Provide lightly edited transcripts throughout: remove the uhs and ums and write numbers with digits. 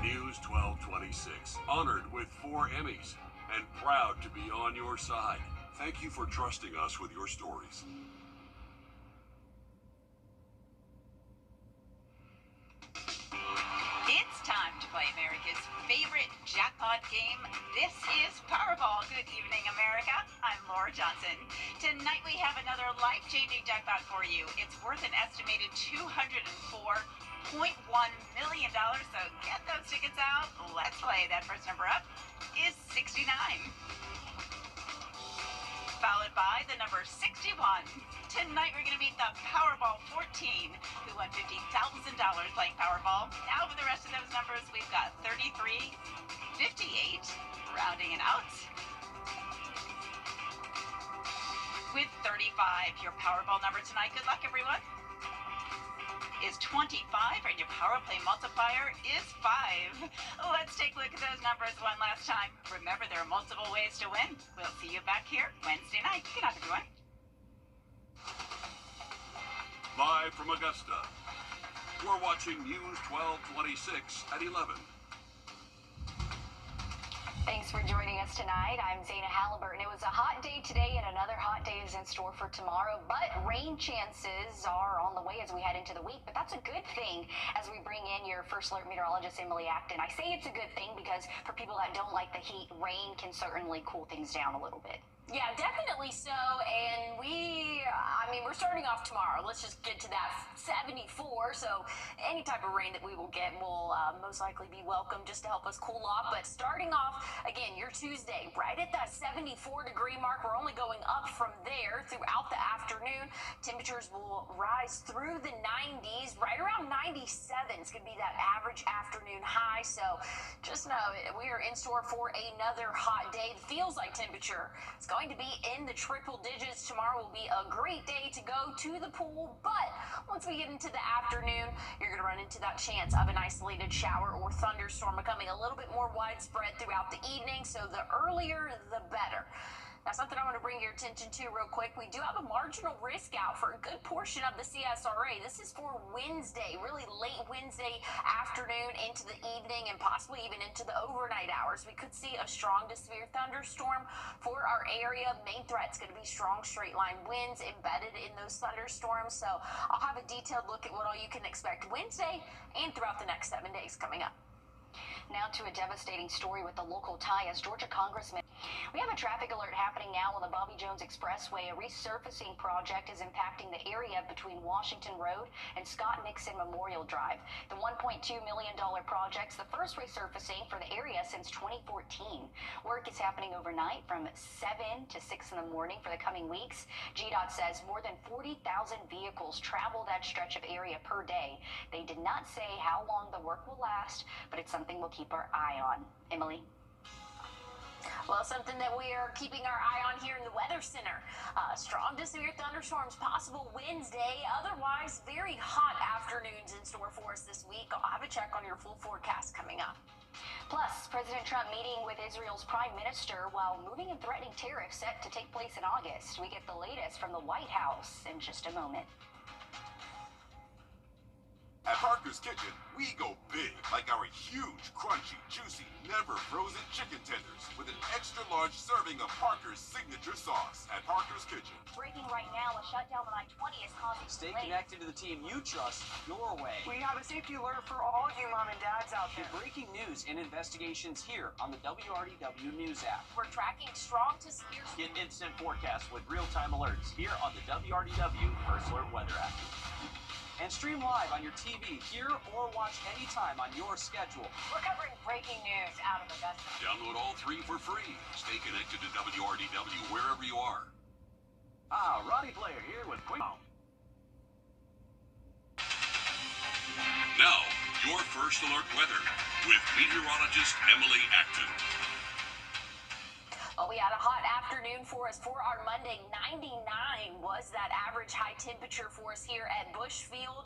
News 1226, honored with 4 Emmys and proud to be on your side. Thank you for trusting us with your stories. It's time to play America's favorite jackpot game. This is Powerball. Good evening, America. I'm Laura Johnson. Tonight we have another life-changing jackpot for you. It's worth an estimated $204.1 million. So get those tickets out. Let's play. That first number up is 69. Followed by the number 61. Tonight we're going to meet the Powerball 14, who won $50,000 playing Powerball. Now for the rest of those numbers, we've got 33, 58, rounding it out. With 35, your Powerball number tonight, good luck everyone, is 25, and your Power Play multiplier is 5. Let's take a look at those numbers one last time. Remember, there are multiple ways to win. We'll see you back here Wednesday night. Good night, everyone. Live from Augusta, we're watching News 1226 at 11. Thanks for joining us tonight. I'm Zana Halliburton. It was a hot day today, and another hot day is in store for tomorrow, but rain chances are on the way as we head into the week. But that's a good thing as we bring in your first alert meteorologist, Emily Acton. I say it's a good thing because for people that don't like the heat, rain can certainly cool things down a little bit. Yeah, definitely so. And we're starting off tomorrow. Let's just get to that 74. So any type of rain that we will get will most likely be welcome just to help us cool off. But starting off, again, your Tuesday, right at that 74-degree mark. We're only going up from there throughout the afternoon. Temperatures will rise through the 90s, right around 97. It's going to be that average afternoon high. So just know we are in store for another hot day. The feels like temperature is going to be in the triple digits. Tomorrow will be a great day to go to the pool, but once we get into the afternoon, you're going to run into that chance of an isolated shower or thunderstorm becoming a little bit more widespread throughout the evening, so the earlier the better. Now, something I want to bring your attention to real quick, we do have a marginal risk out for a good portion of the CSRA. This is for Wednesday, really late Wednesday afternoon into the evening and possibly even into the overnight hours. We could see a strong to severe thunderstorm for our area. Main threat's going to be strong straight line winds embedded in those thunderstorms. So I'll have a detailed look at what all you can expect Wednesday and throughout the next 7 days coming up. Now to a devastating story with the local tie as Georgia Congressman. We have a traffic alert happening now on the Bobby Jones Expressway. A resurfacing project is impacting the area between Washington Road and Scott Nixon Memorial Drive. The $1.2 million project's the first resurfacing for the area since 2014. Work is happening overnight from 7 to 6 in the morning for the coming weeks. GDOT says more than 40,000 vehicles travel that stretch of area per day. They did not say how long the work will last, but it's something we'll keep our eye on. Emily? Well, something that we are keeping our eye on here in the Weather Center. Strong to severe thunderstorms possible Wednesday. Otherwise, very hot afternoons in store for us this week. I'll have a check on your full forecast coming up. Plus, President Trump meeting with Israel's prime minister while moving and threatening tariffs set to take place in August. We get the latest from the White House in just a moment. At Parker's Kitchen, we go big, like our huge, crunchy, juicy, never frozen chicken tenders with an extra large serving of Parker's signature sauce at Parker's Kitchen. Breaking right now, a shutdown on I-20 is causing Stay delays. connected to the team you trust your way. We have a safety alert for all you mom and dads out there. Get breaking news and investigations here on the WRDW News app. We're tracking strong to severe. Get instant forecasts with real-time alerts here on the WRDW First Alert Weather app. And stream live on your TV, here or watch anytime on your schedule. We're covering breaking news out of Augusta. Download all 3 for free. Stay connected to WRDW wherever you are. Roddy Player here with Quick. Now, your First Alert weather with meteorologist Emily Acton. Well, we had a hot afternoon for us for our Monday. 99 was that average high temperature for us here at Bushfield.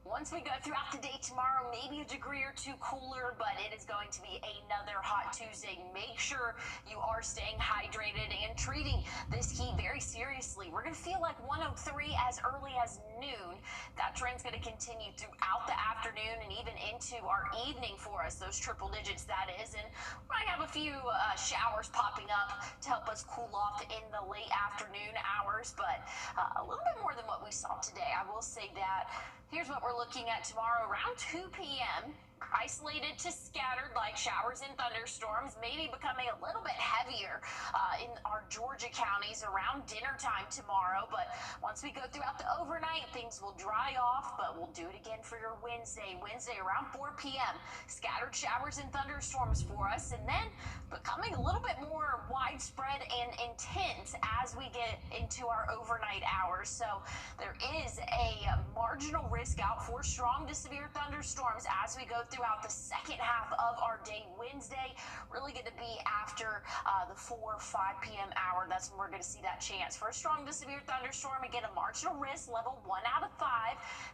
Once we go throughout the day tomorrow, maybe a degree or two cooler, but it is going to be another hot Tuesday. Make sure you are staying hydrated and treating this heat very seriously. We're going to feel like 103 as early as noon. That trend's going to continue throughout the afternoon and even into our evening for us, those triple digits that is. And we might have a few showers popping up to help us cool off in the late afternoon hours, but a little bit more than what we saw today. I will say that. Here's what we're looking at tomorrow around 2 p.m. Isolated to scattered like showers and thunderstorms, maybe becoming a little bit heavier in our Georgia counties around dinner time tomorrow. But once we go throughout the overnight, things will dry off, but we'll do it again for your Wednesday. Wednesday around 4 p.m. Scattered showers and thunderstorms for us, and then becoming a little bit more widespread and intense as we get into our overnight hours. So there is a marginal risk out for strong to severe thunderstorms as we go throughout the second half of our day Wednesday. Really going to be after the 4 or 5 p.m. hour. That's when we're going to see that chance for a strong to severe thunderstorm. Again, a marginal risk, level 1 out of 5.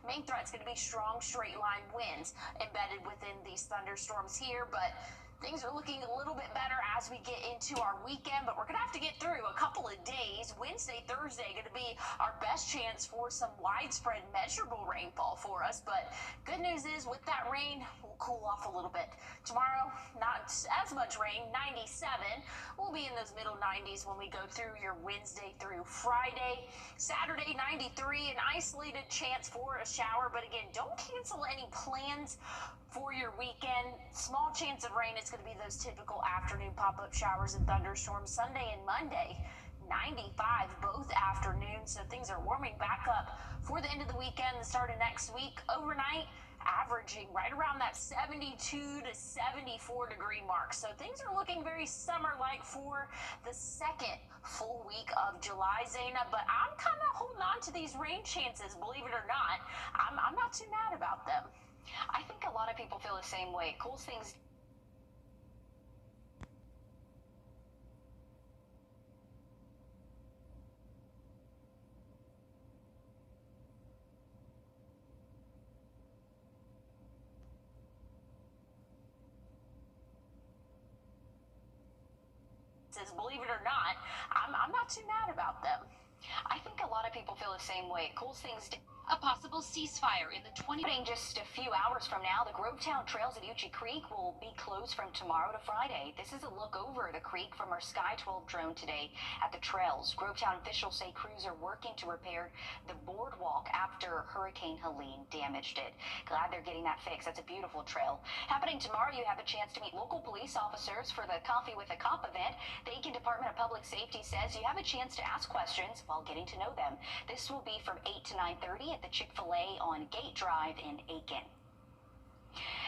Main threat's going to be strong straight line winds embedded within these thunderstorms here, but things are looking a little bit better as we get into our weekend, but we're going to have to get through a couple of days. Wednesday, Thursday going to be our best chance for some widespread measurable rainfall for us, but good news is with that rain, we'll cool off a little bit. Tomorrow, not as much rain, 97. We'll be in those middle 90s when we go through your Wednesday through Friday. Saturday, 93, an isolated chance for a shower, but again, don't cancel any plans for your weekend. Small chance of rain. It's going to be those typical afternoon pop-up showers and thunderstorms. Sunday and Monday, 95 both afternoons. So things are warming back up for the end of the weekend, the start of next week. Overnight, averaging right around that 72 to 74 degree mark. So things are looking very summer-like for the second full week of July, Zaina. But I'm kind of holding on to these rain chances, believe it or not. I'm not too mad about them. I think a lot of people feel the same way. It cools things. Believe it or not, I'm not too mad about them. I think a lot of people feel the same way. It cools things down. A possible ceasefire in the 20. Just a few hours from now, the Grovetown trails at Uchee Creek will be closed from tomorrow to Friday. This is a look over the creek from our Sky 12 drone today at the trails. Grovetown officials say crews are working to repair the boardwalk after Hurricane Helene damaged it. Glad they're getting that fixed. That's a beautiful trail. Happening tomorrow, you have a chance to meet local police officers for the Coffee with a Cop event. The Aiken Department of Public Safety says you have a chance to ask questions while getting to know them. This will be from 8 to 9:30 at the Chick-fil-A on Gate Drive in Aiken.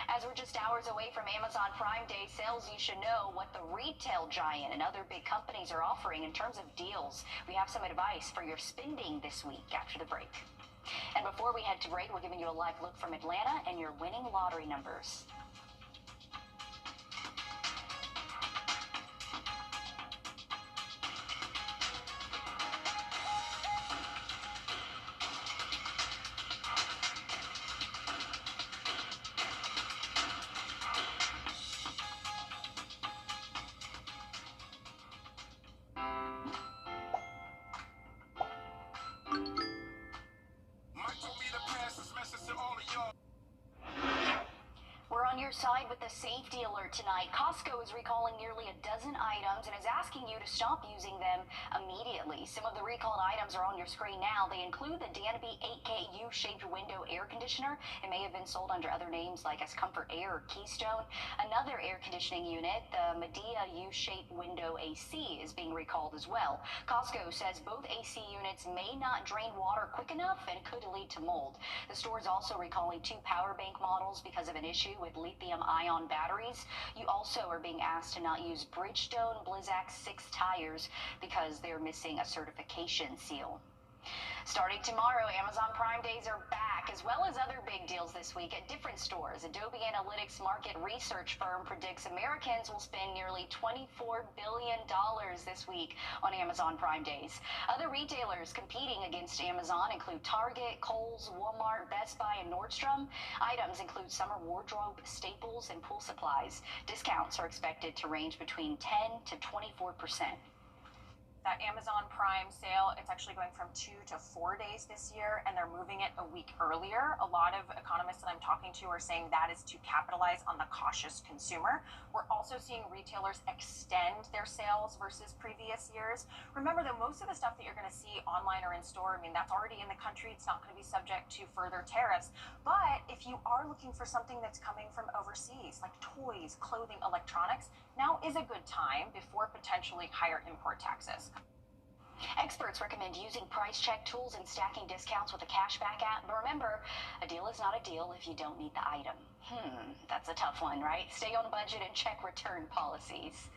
As we're just hours away from Amazon Prime Day sales, you should know what the retail giant and other big companies are offering in terms of deals. We have some advice for your spending this week after the break. And before we head to break, we're giving you a live look from Atlanta and your winning lottery numbers. Mike told me to pass this message to all of y'all. We're on your side with the safety alert tonight. Costco is recalling nearly a dozen items and is asking you to stop using them immediately. Some of the recalled items are on your screen now. They include the Danby 8K U-shaped window air conditioner. It may have been sold under other names like as Comfort Air or Keystone. Another air conditioning unit, the Medea U-shaped window AC, is being recalled as well. Costco says both AC units may not drain water quick enough and could lead to mold. The store is also recalling 2 power bank models because of an issue with lithium-ion batteries. You also are being asked to not use Bridgestone Blizzak 6 tires because they're missing a certification seal. Starting tomorrow, Amazon Prime Days are back, as well as other big deals this week at different stores. Adobe Analytics market research firm predicts Americans will spend nearly $24 billion this week on Amazon Prime Days. Other retailers competing against Amazon include Target, Kohl's, Walmart, Best Buy, and Nordstrom. Items include summer wardrobe, staples, and pool supplies. Discounts are expected to range between 10 to 24%. That Amazon Prime sale, it's actually going from 2 to 4 days this year, and they're moving it a week earlier. A lot of economists that I'm talking to are saying that is to capitalize on the cautious consumer. We're also seeing retailers extend their sales versus previous years. Remember that most of the stuff that you're going to see online or in store, I mean, that's already in the country. It's not going to be subject to further tariffs. But if you are looking for something that's coming from overseas, like toys, clothing, electronics, now is a good time before potentially higher import taxes. Experts recommend using price check tools and stacking discounts with a cashback app. But remember, a deal is not a deal if you don't need the item. That's a tough one, right? Stay on budget and check return policies.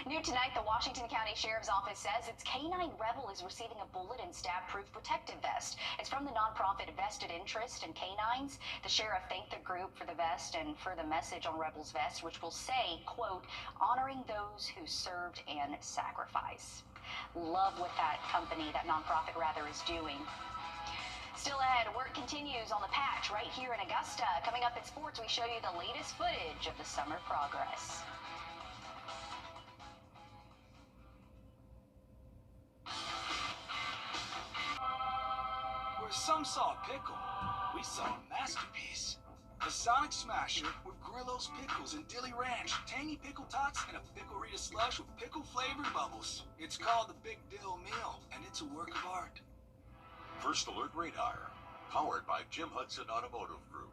New tonight, the Washington County Sheriff's Office says its Canine Rebel is receiving a bullet and stab-proof protective vest. It's from the nonprofit Vested Interest in Canines. The sheriff thanked the group for the vest and for the message on Rebel's vest, which will say, quote, honoring those who served and sacrifice. Love what that nonprofit is doing. Still ahead, work continues on the patch right here in Augusta. Coming up in sports, we show you the latest footage of the summer progress. Where some saw a pickle, we saw a masterpiece. A Sonic Smasher with Grillo's pickles and Dilly Ranch, tangy pickle tots, and a pickle-rita slush with pickle-flavored bubbles. It's called the Big Dill Meal, and it's a work of art. First Alert Radar, powered by Jim Hudson Automotive Group.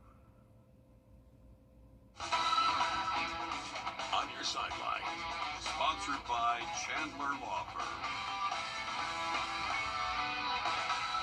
On your sideline, sponsored by Chandler Law Firm.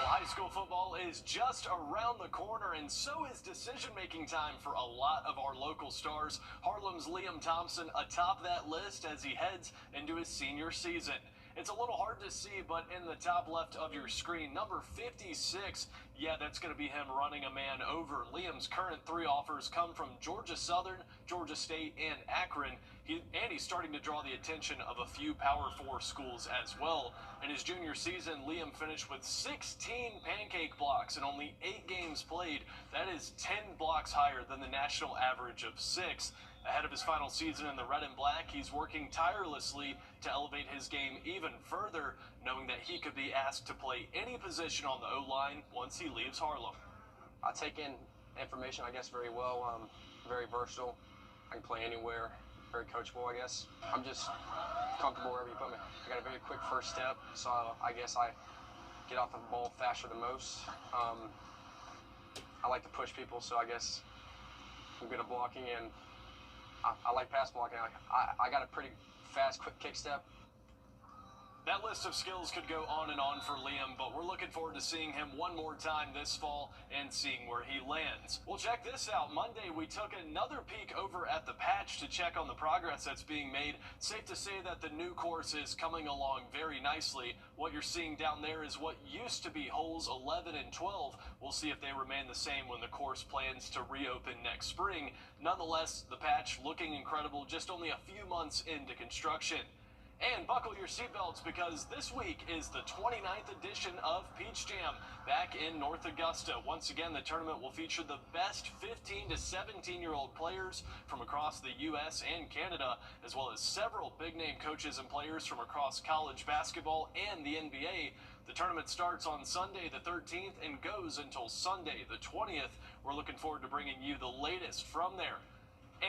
High school football is just around the corner, and so is decision-making time for a lot of our local stars. Harlem's Liam Thompson atop that list as he heads into his senior season. It's a little hard to see, but in the top left of your screen, number 56, yeah, that's going to be him running a man over. Liam's current 3 offers come from Georgia Southern, Georgia State, and Akron. He's starting to draw the attention of a few Power 4 schools as well. In his junior season, Liam finished with 16 pancake blocks in only 8 games played. That is 10 blocks higher than the national average of 6. Ahead of his final season in the red and black, he's working tirelessly to elevate his game even further, knowing that he could be asked to play any position on the O-line once he leaves Harlem. I take in information, I guess, very well. I'm very versatile. I can play anywhere. Very coachable, I guess. I'm just comfortable wherever you put me. I got a very quick first step, so I guess I get off the ball faster than most. I like to push people, so I guess I'm good at blocking, and I like pass blocking. I got a pretty fast, quick kick step. That list of skills could go on and on for Liam, but we're looking forward to seeing him one more time this fall and seeing where he lands. Well, check this out. Monday, we took another peek over at the patch to check on the progress that's being made. Safe to say that the new course is coming along very nicely. What you're seeing down there is what used to be holes 11 and 12. We'll see if they remain the same when the course plans to reopen next spring. Nonetheless, the patch looking incredible just only a few months into construction. And buckle your seatbelts because this week is the 29th edition of Peach Jam back in North Augusta. Once again, the tournament will feature the best 15 to 17-year-old players from across the U.S. and Canada, as well as several big-name coaches and players from across college basketball and the NBA. The tournament starts on Sunday the 13th and goes until Sunday the 20th. We're looking forward to bringing you the latest from there.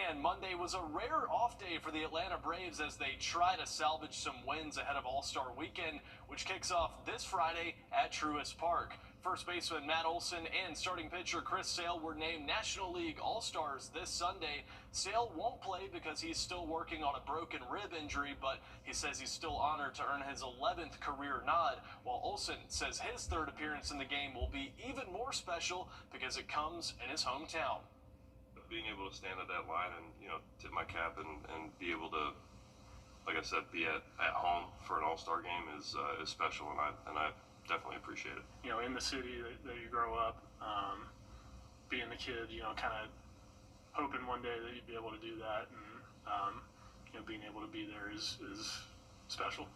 And Monday was a rare off day for the Atlanta Braves as they try to salvage some wins ahead of All-Star Weekend, which kicks off this Friday at Truist Park. First baseman Matt Olson and starting pitcher Chris Sale were named National League All-Stars this Sunday. Sale won't play because he's still working on a broken rib injury, but he says he's still honored to earn his 11th career nod, while Olson says his third appearance in the game will be even more special because it comes in his hometown. Being able to stand at that line and, tip my cap and be able to, like I said, be at home for an all-star game is special, and I definitely appreciate it. You know, in the city that you grow up, being the kid, you know, kind of hoping one day that you'd be able to do that, and you know, being able to be there is special.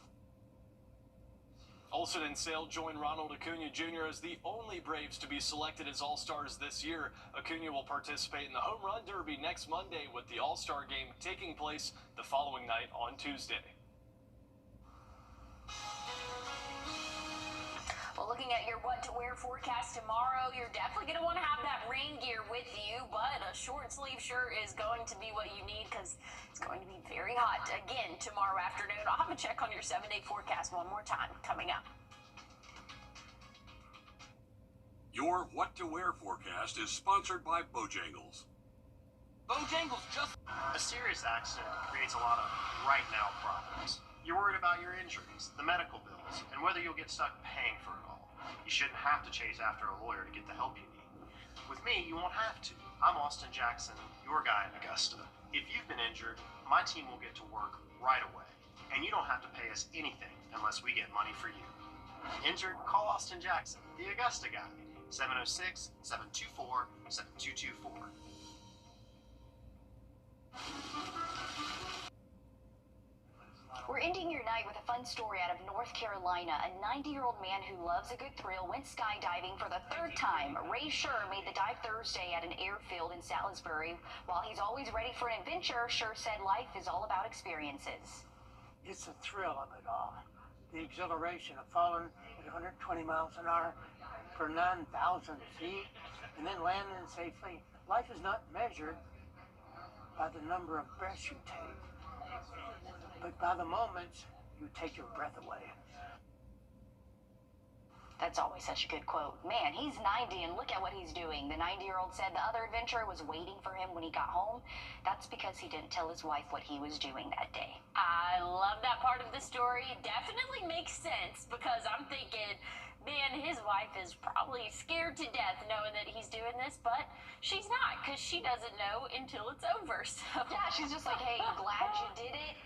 Olsen and Sale join Ronald Acuna Jr. as the only Braves to be selected as All-Stars this year. Acuna will participate in the Home Run Derby next Monday, with the All-Star game taking place the following night on Tuesday. Well, looking at your what to wear forecast tomorrow, you're definitely going to want to have that rain gear with you, but a short sleeve shirt is going to be what you need because it's going to be very hot again tomorrow afternoon. I'll have a check on your 7-day forecast one more time coming up. Your What to Wear forecast is sponsored by Bojangles. Bojangles just... A serious accident creates a lot of right now problems. You're worried about your injuries, the medical bills, and whether you'll get stuck paying for it all. You shouldn't have to chase after a lawyer to get the help you need. With me, you won't have to. I'm Austin Jackson, your guy in Augusta. If you've been injured, my team will get to work right away. And you don't have to pay us anything unless we get money for you. Injured? Call Austin Jackson, the Augusta guy. 706-724-7224. We're ending your night with a fun story out of North Carolina. A 90-year-old man who loves a good thrill went skydiving for the third time. Ray Scher made the dive Thursday at an airfield in Salisbury. While he's always ready for an adventure, Scher said life is all about experiences. It's the thrill of it all. The exhilaration of falling at 120 miles an hour for 9,000 feet and then landing safely. Life is not measured by the number of breaths you take, but by the moments you take your breath away. That's always such a good quote. Man, he's 90 and look at what he's doing. The 90-year-old said the other adventurer was waiting for him when he got home. That's because he didn't tell his wife what he was doing that day. I love that part of the story. It definitely makes sense because I'm thinking, man, his wife is probably scared to death knowing that he's doing this, but she's not because she doesn't know until it's over. So yeah, she's just like, hey, glad you did it.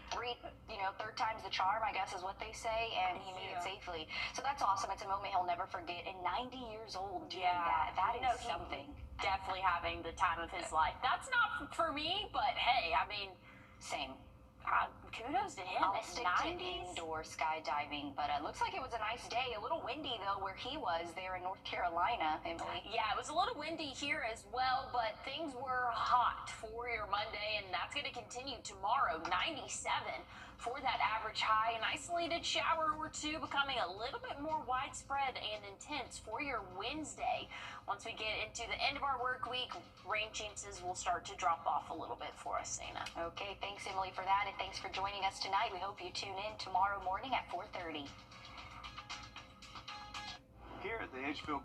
Third time's the charm, I guess is what they say, and he made it safely. So that's awesome. It's a moment he'll never forget. And 90 years old doing that is something. Definitely having the time of his life. That's not for me, but hey, I mean, same. Kudos to him. I'll stick to indoor skydiving, but it looks like it was a nice day. A little windy, though, where he was there in North Carolina, Emily. Yeah, it was a little windy here as well, but things were hot for your Monday, and that's going to continue tomorrow. 97 for that average high. An isolated shower or two becoming a little bit more widespread and intense for your Wednesday. Once we get into the end of our work week, rain chances will start to drop off a little bit for us, Sana. Okay, thanks, Emily, for that, and thanks for joining us tonight. We hope you tune in tomorrow morning at 4:30. Here at the Edgefield